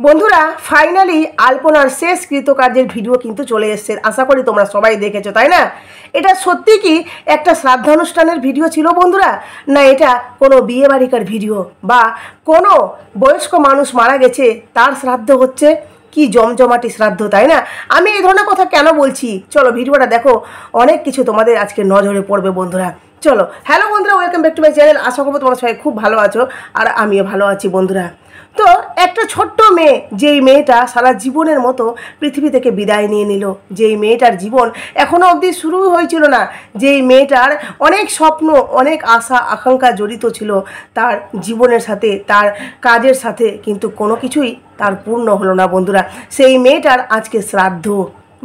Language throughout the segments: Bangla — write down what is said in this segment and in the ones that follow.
বন্ধুরা ফাইনালি আলপনার শেষ কৃতকার্যের ভিডিও কিন্তু চলে এসেছে। আশা করি তোমরা সবাই দেখেছো, তাই না? এটা সত্যি কি একটা শ্রাদ্ধানুষ্ঠানের ভিডিও ছিল বন্ধুরা, না এটা কোনো বিয়ে বাড়িকার ভিডিও বা কোনো বয়স্ক মানুষ মারা গেছে তার শ্রাদ্ধ হচ্ছে? কি জমজমাটি শ্রাদ্ধ, তাই না? আমি এই ধরনের কথা কেন বলছি, চলো ভিডিওটা দেখো, অনেক কিছু তোমাদের আজকে নজরে পড়বে বন্ধুরা। চলো, হ্যালো বন্ধুরা, welcome back to my channel. আশা করবো তোমরা সবাই খুব ভালো আছো আর আমিও ভালো আছি বন্ধুরা। তো একটা ছোট্ট মেয়ে, যেই মেয়েটা সারা জীবনের মতো পৃথিবী থেকে বিদায় নিয়ে নিল, যেই মেয়েটার জীবন এখনও অবধি শুরু হয়েছিল না, যেই মেয়েটার অনেক স্বপ্ন, অনেক আশা আকাঙ্ক্ষা জড়িত ছিল তার জীবনের সাথে, তার কাজের সাথে, কিন্তু কোনো কিছুই তার পূর্ণ হলো না বন্ধুরা। সেই মেয়েটার আজকে শ্রাদ্ধ।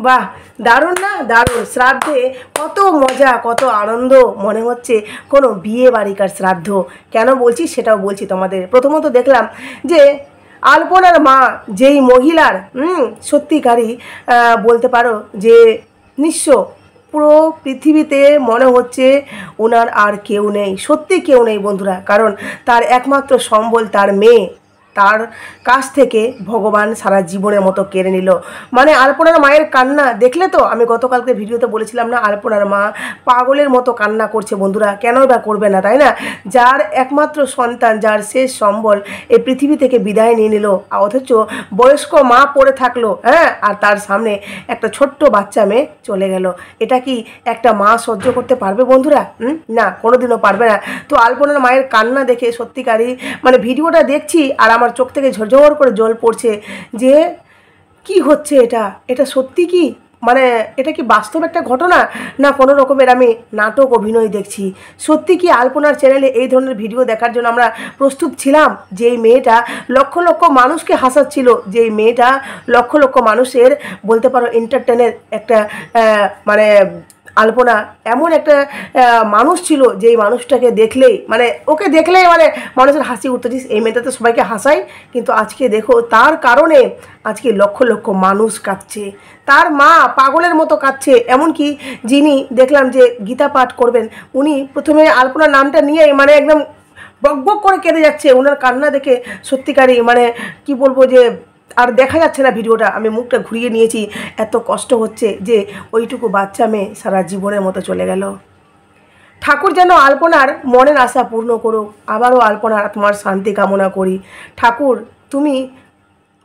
বাহ, দারুণ না? দারুণ। শ্রাদ্ধে কত মজা, কত আনন্দ, মনে হচ্ছে কোনো বিয়ে বাড়িকার শ্রাদ্ধ। কেন বলছি সেটাও বলছি তোমাদের। প্রথমত দেখলাম যে আলপনার মা, যেই মহিলার সত্যিকারই বলতে পারো যে নিঃস্ব, পুরো পৃথিবীতে মনে হচ্ছে ওনার আর কেউ নেই, সত্যি কেউ নেই বন্ধুরা। কারণ তার একমাত্র সম্বল তার মেয়ে, তার কাছ থেকে ভগবান সারা জীবনের মতো কেড়ে নিল। মানে আলপনার মায়ের কান্না দেখলে তো? আমি গতকালকে ভিডিওতে বলেছিলাম না, আলপনার মা পাগলের মতো কান্না করছে বন্ধুরা। কেনই বা করবে না, তাই না? যার একমাত্র সন্তান, যার শেষ সম্বল এই পৃথিবী থেকে বিদায় নিয়ে নিল, অথচ বয়স্ক মা পড়ে থাকলো, হ্যাঁ, আর তার সামনে একটা ছোট্ট বাচ্চা মেয়ে চলে গেল। এটা কি একটা মা সহ্য করতে পারবে বন্ধুরা? না, কোনোদিনও পারবে না। তো আলপনার মায়ের কান্না দেখে সত্যিকারই মানে ভিডিওটা দেখছি আর আমার চোখ থেকে ঝরঝর করে জল পড়ছে যে কি হচ্ছে এটা? এটা সত্যি কি, মানে এটা কি বাস্তব একটা ঘটনা, না কোনো রকমের আমি নাটক অভিনয় দেখছি? সত্যি কি আলপনার চ্যানেলে এই ধরনের ভিডিও দেখার জন্য আমরা প্রস্তুত ছিলাম? যেই মেয়েটা লক্ষ লক্ষ মানুষকে হাসাচ্ছিল, যেই মেয়েটা লক্ষ লক্ষ মানুষের বলতে পারো এন্টারটেনের একটা মানে আলপনা এমন একটা মানুষ ছিল, যেই মানুষটাকে দেখলেই মানে ওকে দেখলেই মানে মানুষের হাসি উঠতেছিস, এই মেয়েটা তো সবাইকে হাসায়। কিন্তু আজকে দেখো তার কারণে আজকে লক্ষ লক্ষ মানুষ কাঁদছে, তার মা পাগলের মতো কাঁদছে। এমনকি যিনি দেখলাম যে গীতা পাঠ করবেন, উনি প্রথমে আলপনার নামটা নিয়ে মানে একদম বক বক করে কেঁদে যাচ্ছে। ওনার কান্না দেখে সত্যিকারই মানে কি বলবো যে আর দেখা যাচ্ছে না ভিডিওটা, আমি মুখটা ঘুরিয়ে নিয়েছি, এত কষ্ট হচ্ছে যে ওইটুকু বাচ্চা মেয়ে সারা জীবনের মতো চলে গেল। ঠাকুর যেন আলপনার মনের আশা পূর্ণ করুক। আবারও আলপনার আত্মার শান্তি কামনা করি। ঠাকুর তুমি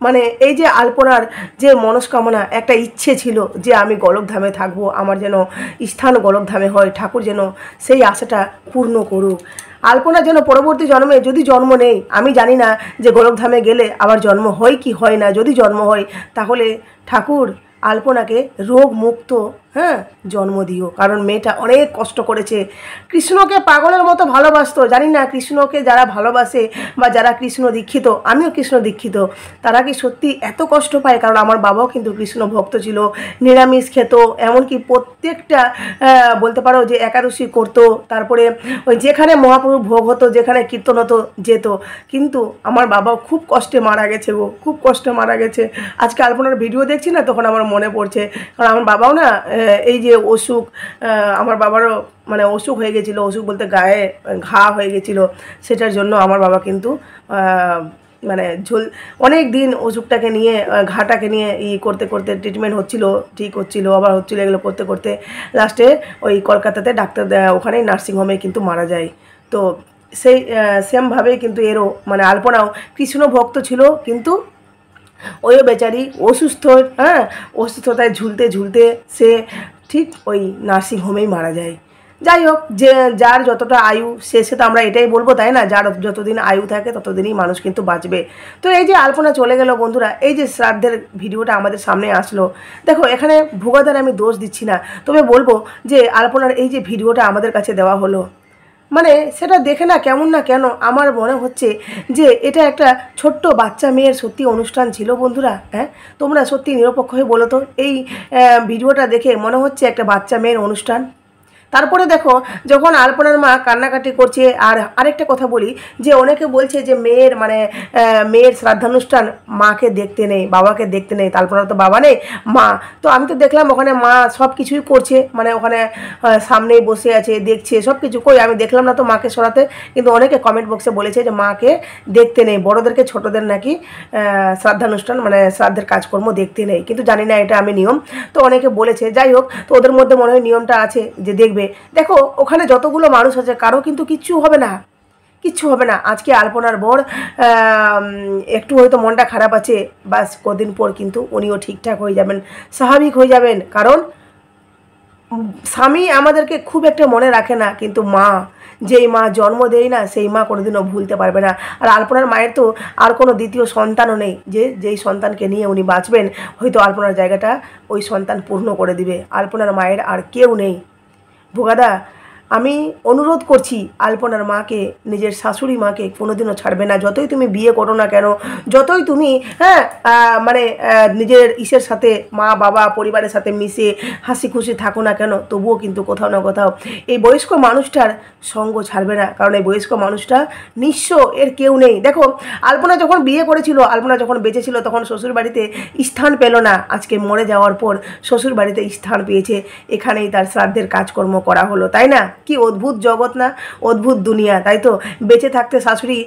মানে এই যে আলপনার যে মনস্কামনা, একটা ইচ্ছে ছিল যে আমি গোলকধামে থাকবো, আমার যেন স্থান গোলকধামে হয়, ঠাকুর যেন সেই আশাটা পূর্ণ করুক। আলপনা যেন পরবর্তী জন্মে, যদি জন্ম নেই, আমি জানি না যে গোলকধামে গেলে আবার জন্ম হয় কি হয় না, যদি জন্ম হয় তাহলে ঠাকুর আলপনাকে রোগ মুক্ত জন্ম দিও। কারণ মেয়েটা অনেক কষ্ট করেছে, কৃষ্ণকে পাগলের মতো ভালোবাসতো। জানি না কৃষ্ণকে যারা ভালোবাসে বা যারা কৃষ্ণ দীক্ষিত, আমিও কৃষ্ণ দীক্ষিত, তারা কি সত্যি এত কষ্ট পায়? কারণ আমার বাবাও কিন্তু কৃষ্ণ ভক্ত ছিল, নিরামিষ খেত, এমনকি প্রত্যেকটা বলতে পারো যে একাদশী করতো, তারপরে ওই যেখানে মহাপ্রভু ভোগ হতো, যেখানে কীর্তন হতো যেত। কিন্তু আমার বাবাও খুব কষ্টে মারা গেছে গো, খুব কষ্টে মারা গেছে। আজকে আলপনার ভিডিও দেখছি না, তখন আমার মনে পড়ছে। কারণ আমার বাবাও না এই যে অসুখ, আমার বাবারও মানে অসুখ হয়ে গেছিলো, অসুখ বলতে গায়ে ঘা হয়ে গেছিলো, সেটার জন্য আমার বাবা কিন্তু মানে অনেক দিন অসুখটাকে নিয়ে, ঘাটাকে নিয়ে করতে করতে ট্রিটমেন্ট হচ্ছিলো, ঠিক হচ্ছিলো, আবার হচ্ছিলো, এগুলো করতে করতে লাস্টে ওই কলকাতাতে ডাক্তার ওখানেই নার্সিংহোমে কিন্তু মারা যায়। তো সেই সেমভাবেই কিন্তু এরও মানে আলপনাও কৃষ্ণ ভক্ত ছিল, কিন্তু ওই বেচারি অসুস্থ, অসুস্থতায় ঝুলতে ঝুলতে সে ঠিক ওই নার্সিংহোমেই মারা যায়। যাই হোক, যে যার যতটা আয়ু শেষে তো আমরা এটাই বলবো, তাই না? যার যতদিন আয়ু থাকে ততদিনই মানুষ কিন্তু বাঁচবে। তো এই যে আলপনা চলে গেল বন্ধুরা, এই যে শ্রাদ্ধের ভিডিওটা আমাদের সামনে আসলো, দেখো এখানে ভুগাদার আমি দোষ দিচ্ছি না, তবে বলবো যে আলপনার এই যে ভিডিওটা আমাদের কাছে দেওয়া হলো, মানে সেটা দেখে না কেমন না কেন আমার মনে হচ্ছে যে এটা একটা ছোট্ট বাচ্চা মেয়ের সত্যি অনুষ্ঠান ছিল বন্ধুরা। তোমরা সত্যি নিরপেক্ষ হয়ে বলো তো, এই ভিডিওটা দেখে মনে হচ্ছে একটা বাচ্চা মেয়ের অনুষ্ঠান? তারপরে দেখো যখন আলপনার মা কান্নাকাটি করছে, আর আরেকটা কথা বলি যে অনেকে বলছে যে মেয়ের শ্রাদ্ধানুষ্ঠান মাকে দেখতে নেই, বাবাকে দেখতে নেই, আলপনার তো বাবা নেই, মা। তো আমি তো দেখলাম ওখানে মা সব কিছুই করছে, মানে ওখানে সামনেই বসে আছে, দেখছে সব কিছু। কই আমি দেখলাম না তো মাকে সরাতে। কিন্তু অনেকে কমেন্ট বক্সে বলেছে যে মাকে দেখতে নেই, বড়োদেরকে ছোটোদের নাকি শ্রাদ্ধানুষ্ঠান মানে শ্রাদ্ধের কাজকর্ম দেখতে নেই, কিন্তু জানি না এটা আমি নিয়ম, তো অনেকে বলেছে। যাই হোক, তো ওদের মধ্যে মনে হয় নিয়মটা আছে যে দেখবে। দেখো ওখানে যতগুলো মানুষ আছে কারো কিন্তু কিচ্ছু হবে না, কিচ্ছু হবে না। আজকে আলপনার বর একটু হয়তো মনটা খারাপ আছে, বাস কদিন পর কিন্তু উনিও ঠিকঠাক হয়ে যাবেন, স্বাভাবিক হয়ে যাবেন। কারণ স্বামী আমাদেরকে খুব একটা মনে রাখে না, কিন্তু মা, যেই মা জন্ম দেয় না সেই মা কোনোদিনও ভুলতে পারবে না। আর আলপনার মায়ের তো আর কোনো দ্বিতীয় সন্তানও নেই, যেই সন্তানকে নিয়ে উনি বাঁচবেন, হয়তো আলপনার জায়গাটা ওই সন্তান পূর্ণ করে দিবে। আলপনার মায়ের আর কেউ নেই। ভোগাদা, আমি অনুরোধ করছি আলপনার মাকে, নিজের শাশুড়ি মাকে কোনোদিনও ছাড়বে না। যতই তুমি বিয়ে করো না কেন, যতই তুমি মানে নিজের ইসের সাথে, মা বাবা পরিবারের সাথে মিশে হাসি খুশি থাকো না কেন, তবুও কিন্তু কোথাও না কোথাও এই বয়স্ক মানুষটার সঙ্গ ছাড়বে না। কারণ এই বয়স্ক মানুষটা নিঃস্ব, এর কেউ নেই। দেখো আলপনা যখন বিয়ে করেছিল, আলপনা যখন বেঁচে ছিল, তখন শ্বশুর বাড়িতে স্থান পেল না। আজকে মরে যাওয়ার পর শ্বশুর বাড়িতে স্থান পেয়েছে, এখানেই তার শ্রাদ্ধের কাজকর্ম করা হলো, তাই না? কি অদ্ভুত জগৎ না, অদ্ভুত দুনিয়া, তাই তো? বেঁচে থাকতে শাশুড়ি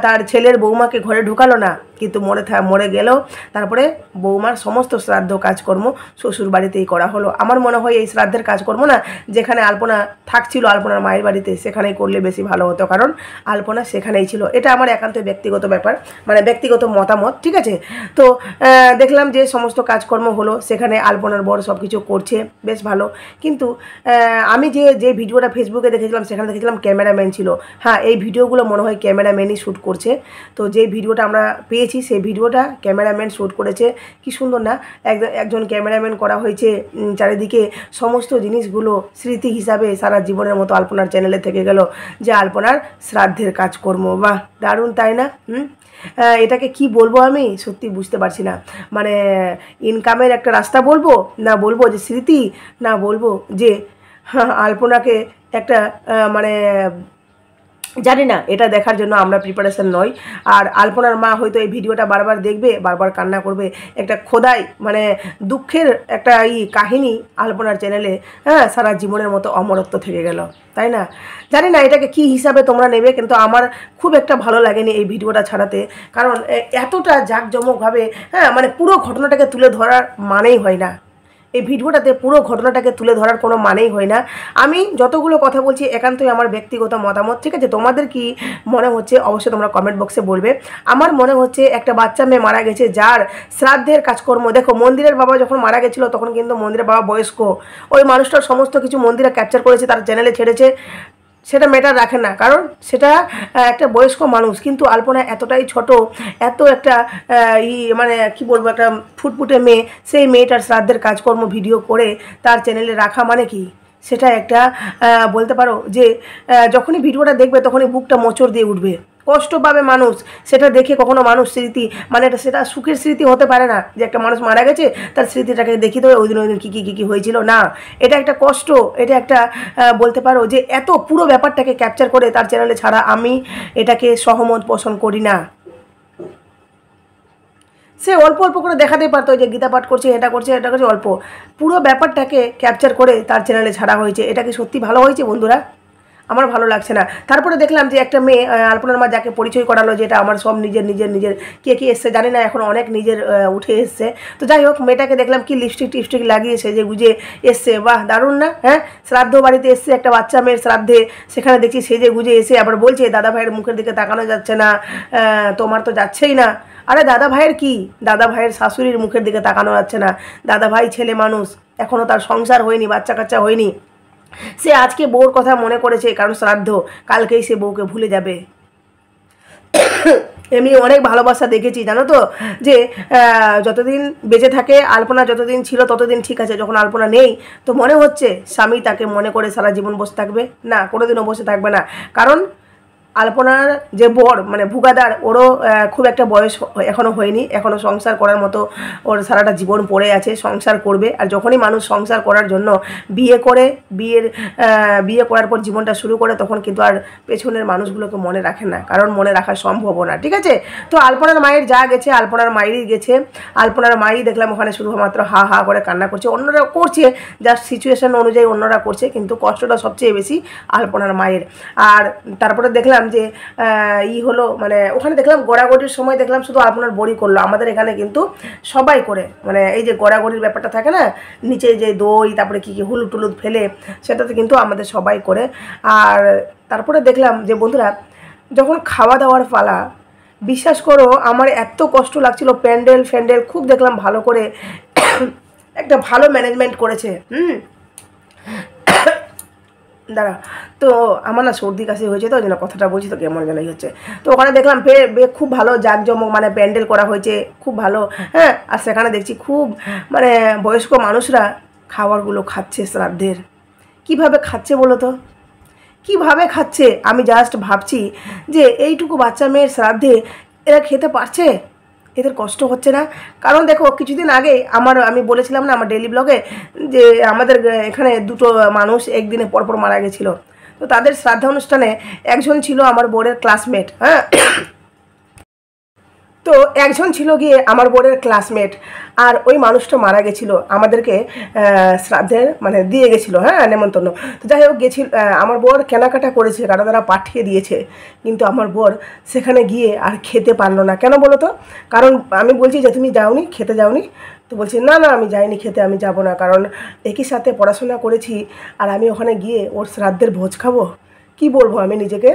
তার ছেলের বৌমাকে ঘরে ঢুকালো না, কিন্তু মরে গেলেও তারপরে বৌমার সমস্ত শ্রাদ্ধ কাজকর্ম শ্বশুর বাড়িতেই করা হলো। আমার মনে হয় এই শ্রাদ্ধের কাজকর্ম না, যেখানে আলপনা থাকছিল আলপনার মায়ের বাড়িতে, সেখানেই করলে বেশি ভালো হতো, কারণ আলপনা সেখানেই ছিল। এটা আমার একান্ত ব্যক্তিগত ব্যাপার, মানে ব্যক্তিগত মতামত, ঠিক আছে? তো দেখলাম যে সমস্ত কাজকর্ম হলো, সেখানে আলপনার বর সব কিছু করছে, বেশ ভালো। কিন্তু আমি যে ভিডিওটা ফেসবুকে দেখেছিলাম, সেখানে দেখেছিলাম ক্যামেরাম্যান ছিল। হ্যাঁ, এই ভিডিওগুলো মনে হয় ক্যামেরাম্যানই শ্যুট করছে। তো যে ভিডিওটা আমরা পেয়েছি সেই ভিডিওটা ক্যামেরাম্যান শ্যুট করেছে। কি সুন্দর না, একজন ক্যামেরাম্যান করা হয়েছে, চারিদিকে সমস্ত জিনিসগুলো স্মৃতি হিসাবে সারা জীবনের মতো আলপনার চ্যানেলে থেকে গেল, যে আলপনার শ্রাদ্ধের কাজকর্ম। বাহ, দারুণ, তাই না? এটাকে কি বলবো আমি সত্যি বুঝতে পারছি না। মানে ইনকামের একটা রাস্তা বলবো, না বলবো যে স্মৃতি, না বলবো যে আলপনাকে একটা মানে জানি না, এটা দেখার জন্য আমরা প্রিপারেশন নই। আর আলপনার মা হয়তো এই ভিডিওটা বারবার দেখবে, বারবার কান্না করবে। একটা খোদাই মানে দুঃখের একটা কাহিনী আলপনার চ্যানেলে সারা জীবনের মতো অমরত্ব থেকে গেল, তাই না? জানি না এটাকে কি হিসাবে তোমরা নেবে, কিন্তু আমার খুব একটা ভালো লাগেনি এই ভিডিওটা ছাড়াতে। কারণ এতটা জাঁকজমকভাবে মানে পুরো ঘটনাটাকে তুলে ধরার মানেই হয় না। এই ভিডিওটাতে পুরো ঘটনাটাকে তুলে ধরার কোনো মানেই হয় না। আমি যতগুলো কথা বলছি একান্তই আমার ব্যক্তিগত মতামত, ঠিক আছে? তোমাদের কি মনে হচ্ছে অবশ্যই তোমরা কমেন্ট বক্সে বলবে। আমার মনে হচ্ছে একটা বাচ্চা মেয়ে মারা গেছে, যার শ্রাদ্ধের কাজকর্ম, দেখো মন্দিরের বাবা যখন মারা গেছিলো তখন কিন্তু মন্দিরের বাবা বয়স্ক, ওই মানুষটার সমস্ত কিছকিছু মন্দিরে ক্যাপচার করেছে, তার চ্যানেলে ছেড়েছে, সেটা ম্যাটার রাখে না, কারণ সেটা একটা বয়স্ক মানুষ। কিন্তু আলপনা এতটাই ছোট, এত একটা মানে কি বলবো, একটা ফুটফুটে মেয়ে, সেই মেয়েটার শ্রাদ্ধের কাজকর্ম ভিডিও করে তার চ্যানেলে রাখা মানে কি, সেটা একটা বলতে পারো যে যখনই ভিডিওটা দেখবে তখনই বুকটা মোচড় দিয়ে উঠবে, কষ্ট পাবে মানুষ। সেটা দেখে কখনো মানুষ স্মৃতি, মানে সেটা সুখের স্মৃতি হতে পারে না যে একটা মানুষ মারা গেছে তার স্মৃতিটাকে দেখি দেবে ওই দিন কী হয়েছিল, না, এটা একটা কষ্ট। এটা একটা বলতে পারো যে এত পুরো ব্যাপারটাকে ক্যাপচার করে তার চ্যানেলে ছাড়া, আমি এটাকে সহমত পোষণ করি না। সে অল্প অল্প করে দেখাতেই পারতো যে গীতা পাঠ করছে, এটা করছে, অল্প, পুরো ব্যাপারটাকে ক্যাপচার করে তার চ্যানেলে ছাড়া হয়েছে। এটা কি সত্যি ভালো হয়েছে বন্ধুরা? আমার ভালো লাগছে না। তারপরে দেখলাম যে একটা মেয়ে, আলপনার মা যাকে পরিচয় করালো, যেটা আমার সব নিজের কে এসছে জানি না, এখন অনেক নিজের উঠে এসছে। তো যাই হোক, মেয়েটাকে দেখলাম কি লিপস্টিক লাগিয়ে সেজে গুজে এসছে, বাহ দারুণ না? হ্যাঁ, শ্রাদ্ধ বাড়িতে এসছে একটা বাচ্চা মেয়ের শ্রাদ্ধে, সেখানে দেখছি সেজে গুজে এসে আবার বলছে দাদা ভাইয়ের মুখের দিকে তাকানো যাচ্ছে না, তোমার তো যাচ্ছেই না। আরে দাদা ভাইয়ের কি, দাদা ভাইয়ের শাশুড়ির মুখের দিকে তাকানো যাচ্ছে না? দাদা ভাই ছেলে মানুষ, এখনও তার সংসার হয়নি, বাচ্চা কাচ্চা হয়নি, সে আজকে বউর কথা মনে করেছে কারণ শ্রাদ্ধ, কালকেই সে বউকে ভুলে যাবে। এমনি অনেক ভালোবাসা দেখেছি জানো তো, যে যতদিন বেঁচে থাকে আলপনা, যতদিন ছিল ততদিন ঠিক আছে, যখন আলপনা নেই তো মনে হচ্ছে স্বামী তাকে মনে করে সারা জীবন বসে থাকবে, না, কোনোদিনও বসে থাকবে না। কারণ আলপনার যে বর মানে ভুগাদার, ওরও খুব একটা বয়স এখনও হয়নি, এখনও সংসার করার মতো ওর সারাটা জীবন পড়ে আছে, সংসার করবে। আর যখনই মানুষ সংসার করার জন্য বিয়ে করে, বিয়ে করার পর জীবনটা শুরু করে, তখন কিন্তু আর পেছনের মানুষগুলোকে মনে রাখে না, কারণ মনে রাখা সম্ভব না, ঠিক আছে। তো আলপনার মায়ের যা গেছে, আলপনার মায়েরই গেছে। আলপনার মায়েরই দেখলাম ওখানে শুধুমাত্র হা হা করে কান্না করছে, অন্যরা করছে জাস্ট সিচুয়েশন অনুযায়ী অন্যরা করছে, কিন্তু কষ্টটা সবচেয়ে বেশি আলপনার মায়ের। আর তারপরে দেখলাম যে হলো মানে ওখানে দেখলাম গড়াগড়ির সময় দেখলাম শুধু আপনার বড়ি করলো, আমাদের এখানে কিন্তু সবাই করে, মানে এই যে গড়াগড়ির ব্যাপারটা থাকে না, নিচে যে দই তারপরে কী কী হলুদ টুলুদ ফেলে, সেটাতে কিন্তু আমাদের সবাই করে। আর তারপরে দেখলাম যে বন্ধুরা, যখন খাওয়া দাওয়ার পালা, বিশ্বাস করো আমার এত কষ্ট লাগছিল, প্যান্ডেল খুব দেখলাম ভালো করে একটা ভালো ম্যানেজমেন্ট করেছে। দাঁড়া, তো আমার না সর্দি কাশি হয়েছে, তো ওই জন্য কথাটা বলছি, তো কেমন যেন হচ্ছে। তো ওখানে দেখলাম খুব ভালো জাঁকজমক মানে প্যান্ডেল করা হয়েছে, খুব ভালো। হ্যাঁ, আর সেখানে দেখছি খুব মানে বয়স্ক মানুষরা খাবারগুলো খাচ্ছে শ্রাদ্ধের। কিভাবে খাচ্ছে বলো তো, কিভাবে খাচ্ছে? আমি জাস্ট ভাবছি যে এইটুকু বাচ্চা মেয়ের শ্রাদ্ধে এরা খেতে পারছে, এদের কষ্ট হচ্ছে না? কারণ দেখো, কিছুদিন আগে আমি বলেছিলাম না আমার ডেইলি ব্লগে যে আমাদের এখানে দুটো মানুষ একদিনে পরপর মারা গেছিলো। তো তাদের শ্রাদ্ধা অনুষ্ঠানে একজন ছিল আমার বোনের ক্লাসমেট। হ্যাঁ, তো একজন ছিল গিয়ে আমার বোনের ক্লাসমেট, আর ওই মানুষটা মারা গেছিলো, আমাদেরকে শ্রাদ্ধের মানে দিয়ে গেছিলো, হ্যাঁ, নেমন্তন্ন। তো যাই হোক গেছিল, আমার বর কেনাকাটা করেছে, কারণ তারা পাঠিয়ে দিয়েছে, কিন্তু আমার বর সেখানে গিয়ে আর খেতে পারলো না। কেন বলো তো? কারণ আমি বলছি যে তুমি যাওনি, খেতে যাওনি? তো বলছি না না, আমি যাইনি খেতে, আমি যাব না, কারণ একই সাথে পড়াশোনা করেছি, আর আমি ওখানে গিয়ে ওর শ্রাদ্ধের ভোজ খাবো? কি বলবো আমি নিজেকে,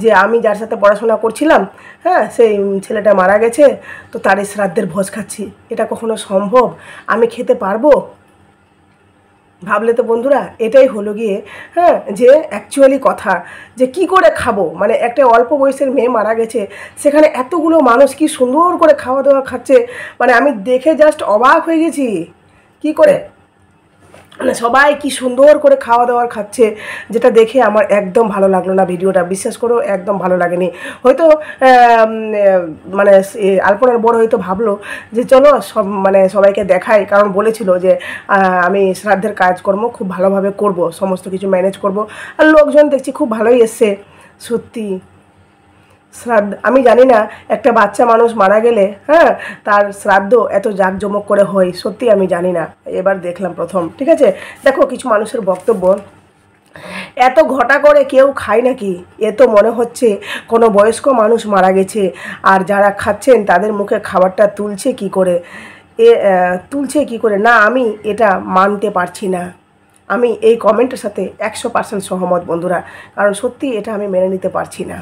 যে আমি যার সাথে পড়াশোনা করছিলাম, হ্যাঁ, সেই ছেলেটা মারা গেছে, তো তারই শ্রাদ্ধের ভোজ খাচ্ছি? এটা কখনো সম্ভব? আমি খেতে পারবো? ভাবলে তো বন্ধুরা, এটাই হলো গিয়ে হ্যাঁ যে অ্যাকচুয়ালি কথা, যে কি করে খাবো, মানে একটা অল্প বয়সের মেয়ে মারা গেছে, সেখানে এতগুলো মানুষ কি সুন্দর করে খাওয়া দাওয়া খাচ্ছে, মানে আমি দেখে জাস্ট অবাক হয়ে গেছি। কি করে মানে সবাই কি সুন্দর করে খাওয়া দাওয়ার খাচ্ছে, যেটা দেখে আমার একদম ভালো লাগলো না ভিডিওটা, বিশ্বাস করো একদম ভালো লাগেনি। হয়তো মানে আলপনার বড় হয়তো ভাবলো যে চলো মানে সবাইকে দেখাই, কারণ বলেছিল যে আমি শ্রাদ্ধের কাজকর্ম খুব ভালোভাবে করব, সমস্ত কিছু ম্যানেজ করব, আর লোকজন দেখছি খুব ভালোই এসছে। সত্যি শ্রাদ্ধ, আমি জানি না একটা বাচ্চা মানুষ মারা গেলে হ্যাঁ তার শ্রাদ্ধ এত জাঁকজমক করে হয়, সত্যি আমি জানি না, এবার দেখলাম প্রথম। ঠিক আছে, দেখো কিছু মানুষের বক্তব্য, এত ঘটা করে কেউ খায় নাকি? এ তো মনে হচ্ছে কোনো বয়স্ক মানুষ মারা গেছে, আর যারা খাচ্ছেন তাদের মুখে খাবারটা তুলছে কি করে, তুলছে কি করে না, আমি এটা মানতে পারছি না। আমি এই কমেন্টের সাথে 100% সহমত বন্ধুরা, কারণ সত্যি এটা আমি মেনে নিতে পারছি না।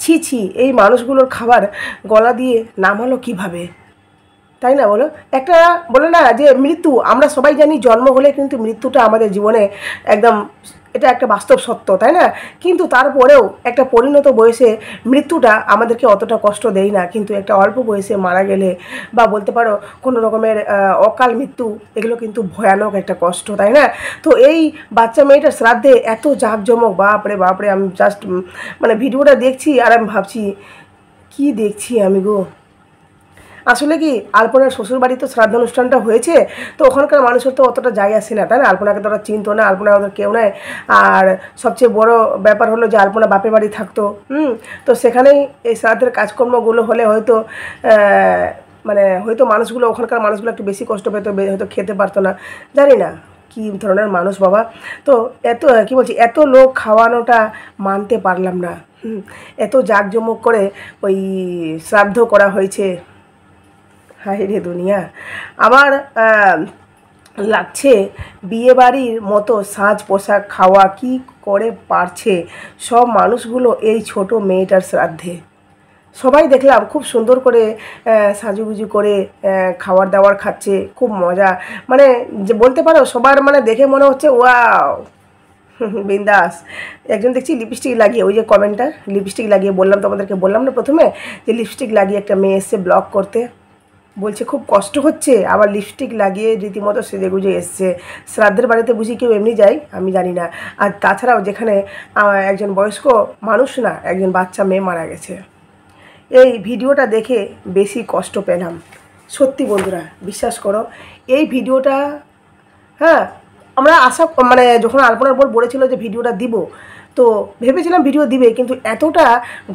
ছি ছি, এই মানুষগুলোর খাবার গলা দিয়ে নামালো কিভাবে, তাই না বলো? একটা বলে না যে মৃত্যু, আমরা সবাই জানি জন্ম হলে কিন্তু মৃত্যুটা আমাদের জীবনে একদম, এটা একটা বাস্তব সত্য, তাই না? কিন্তু তারপরেও একটা পরিণত বয়সে মৃত্যুটা আমাদেরকে অতটা কষ্ট দেয় না, কিন্তু একটা অল্প বয়সে মারা গেলে বা বলতে পারো কোনো রকমের অকাল মৃত্যু, এগুলো কিন্তু ভয়ানক একটা কষ্ট, তাই না? তো এই বাচ্চা মেয়েটার শ্রাদ্ধে এত জাঁকজমক, বাপরে বাপরে, আমি জাস্ট মানে ভিডিওটা দেখছি আর আমি ভাবছি কি দেখছি আমি গো। আসলে কি আলপনার শ্বশুরবাড়ি তো শ্রাদ্ধ অনুষ্ঠানটা হয়েছে, তো ওখানকার মানুষের তো অতটা যায় আসে না, তাই না? আলপনাকে তো ওরা চিনতো না, আলপনা ওদের কেউ নেয়। আর সবচেয়ে বড় ব্যাপার হলো যে আলপনা বাপের বাড়ি থাকতো, তো সেখানেই এই শ্রাদ্ধের কাজকর্মগুলো হলে হয়তো মানে হয়তো মানুষগুলো, ওখানকার মানুষগুলো একটু বেশি কষ্ট পেতো, হয়তো খেতে পারতো না, জানি না কী ধরনের মানুষ বাবা। তো এত কী বলছি, এত লোক খাওয়ানোটা মানতে পারলাম না। এত জাঁকজমক করে ওই শ্রাদ্ধ করা হয়েছে, হায় রে দুনিয়া। আমার লাগছে বিয়েবাড়ির মতো সাজ পোশাক খাওয়া কি করে পারছে সব মানুষগুলো এই ছোট মেয়েটার শ্রাদ্ধে। সবাই দেখলাম খুব সুন্দর করে সাজুগুজু করে খাবার দাবার খাচ্ছে, খুব মজা, মানে যে বলতে পারো সবার মানে দেখে মনে হচ্ছে ওয়াও বিন্দাস। একজন দেখছি লিপস্টিক লাগিয়ে, ওই যে কমেন্টটা, লিপস্টিক লাগিয়ে, বললাম তোমাদেরকে, বললাম না প্রথমে যে লিপস্টিক লাগিয়ে একটা মেয়ে এসছে ব্লগ করতে, বলছে খুব কষ্ট হচ্ছে, আবার লিপস্টিক লাগিয়ে রীতিমতো সেজেগুজে এসছে। শ্রাদ্ধের বাড়িতে বুঝি কেউ এমনি যায়? আমি জানি না। আর তাছাড়াও যেখানে একজন বয়স্ক মানুষ না, একজন বাচ্চা মেয়ে মারা গেছে। এই ভিডিওটা দেখে বেশি কষ্ট পেলাম সত্যি বন্ধুরা, বিশ্বাস করো। এই ভিডিওটা, হ্যাঁ, আমরা মানে যখন আলপনার বোন বলেছিল যে ভিডিওটা দিব, তো ভেবেছিলাম ভিডিও দিবে, কিন্তু এতটা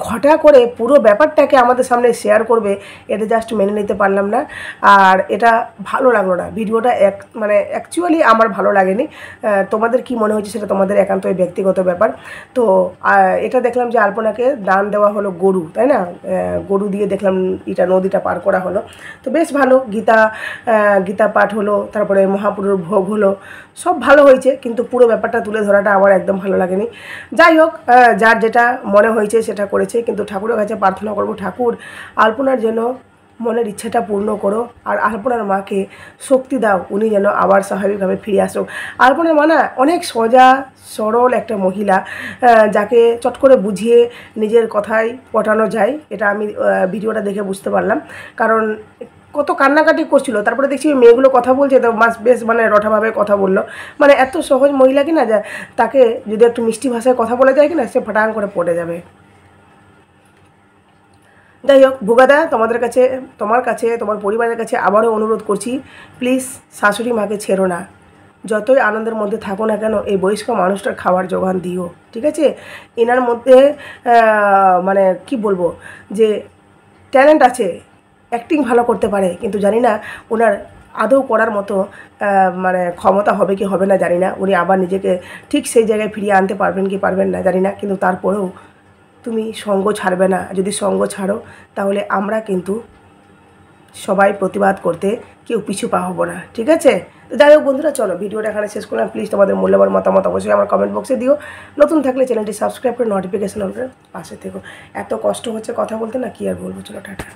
ঘটা করে পুরো ব্যাপারটাকে আমাদের সামনে শেয়ার করবে, এটা জাস্ট মেনে নিতে পারলাম না। আর এটা ভালো লাগলো না ভিডিওটা, মানে অ্যাকচুয়ালি আমার ভালো লাগেনি। তোমাদের কি মনে হয়েছে সেটা তোমাদের একান্তই ব্যক্তিগত ব্যাপার। তো এটা দেখলাম যে আলপনাকে দান দেওয়া হলো গরু, তাই না? গরু দিয়ে দেখলাম এটা নদীটা পার করা হলো, তো বেশ ভালো। গীতা পাঠ হলো, তারপরে মহাপুরুর ভোগ হলো, সব ভালো হয়েছে, কিন্তু পুরো ব্যাপারটা তুলে ধরাটা আমার একদম ভালো লাগেনি। যাই হোক, যার যেটা মনে হয়েছে সেটা করেছে, কিন্তু ঠাকুরের কাছে প্রার্থনা করব, ঠাকুর আলপনার যেন মনের ইচ্ছাটা পূর্ণ করো, আর আলপনার মাকে শক্তি দাও, উনি যেন আবার স্বাভাবিকভাবে ফিরে আসুক। আলপনার মা না অনেক সোজা সরল একটা মহিলা, যাকে চট করে বুঝিয়ে নিজের কথায় পটানো যায়, এটা আমি ভিডিওটা দেখে বুঝতে পারলাম। কারণ কত কান্নাকাটি করছিল, তারপরে দেখছি মেয়েগুলো কথা বলছে, তো বেশ মানে রঠাভাবে কথা বললো। মানে এত সহজ মহিলা কিনা, যা তাকে যদি একটু মিষ্টি ভাষায় কথা বলা যায় কিনা, সে ফাটাং করে পড়ে যাবে। যাই হোক ভুগাদা, তোমার কাছে তোমার পরিবারের কাছে আবারও অনুরোধ করছি, প্লিজ শাশুড়ি মাকে ছেড়ো না। যতই আনন্দের মধ্যে থাকো না কেন, এই বয়স্ক মানুষটার খাবার জোগান দিও, ঠিক আছে? এনার মধ্যে মানে কি বলবো, যে ট্যালেন্ট আছে, অ্যাক্টিং ভালো করতে পারে, কিন্তু জানি না ওনার আদৌ করার মতো মানে ক্ষমতা হবে কি হবে না জানি না। উনি আবার নিজেকে ঠিক সেই জায়গায় ফিরিয়ে আনতে পারবেন কি পারবেন না জানি না, কিন্তু তারপরেও তুমি সঙ্গ ছাড়বে না। যদি সঙ্গ ছাড়ো তাহলে আমরা কিন্তু সবাই প্রতিবাদ করতে কেউ পিছু পা হবো না, ঠিক আছে? তো যাই হোক বন্ধুরা, চলো ভিডিওটা এখানে শেষ করলাম। প্লিজ তোমাদের মূল্যবান মতামত অবশ্যই আমার কমেন্ট বক্সে দিও। নতুন থাকলে চ্যানেলটি সাবস্ক্রাইব করে নোটিফিকেশন অন করে পাশে থেকো। এত কষ্ট হচ্ছে কথা বলতে না, কি আর বলবো, চলো টাটা।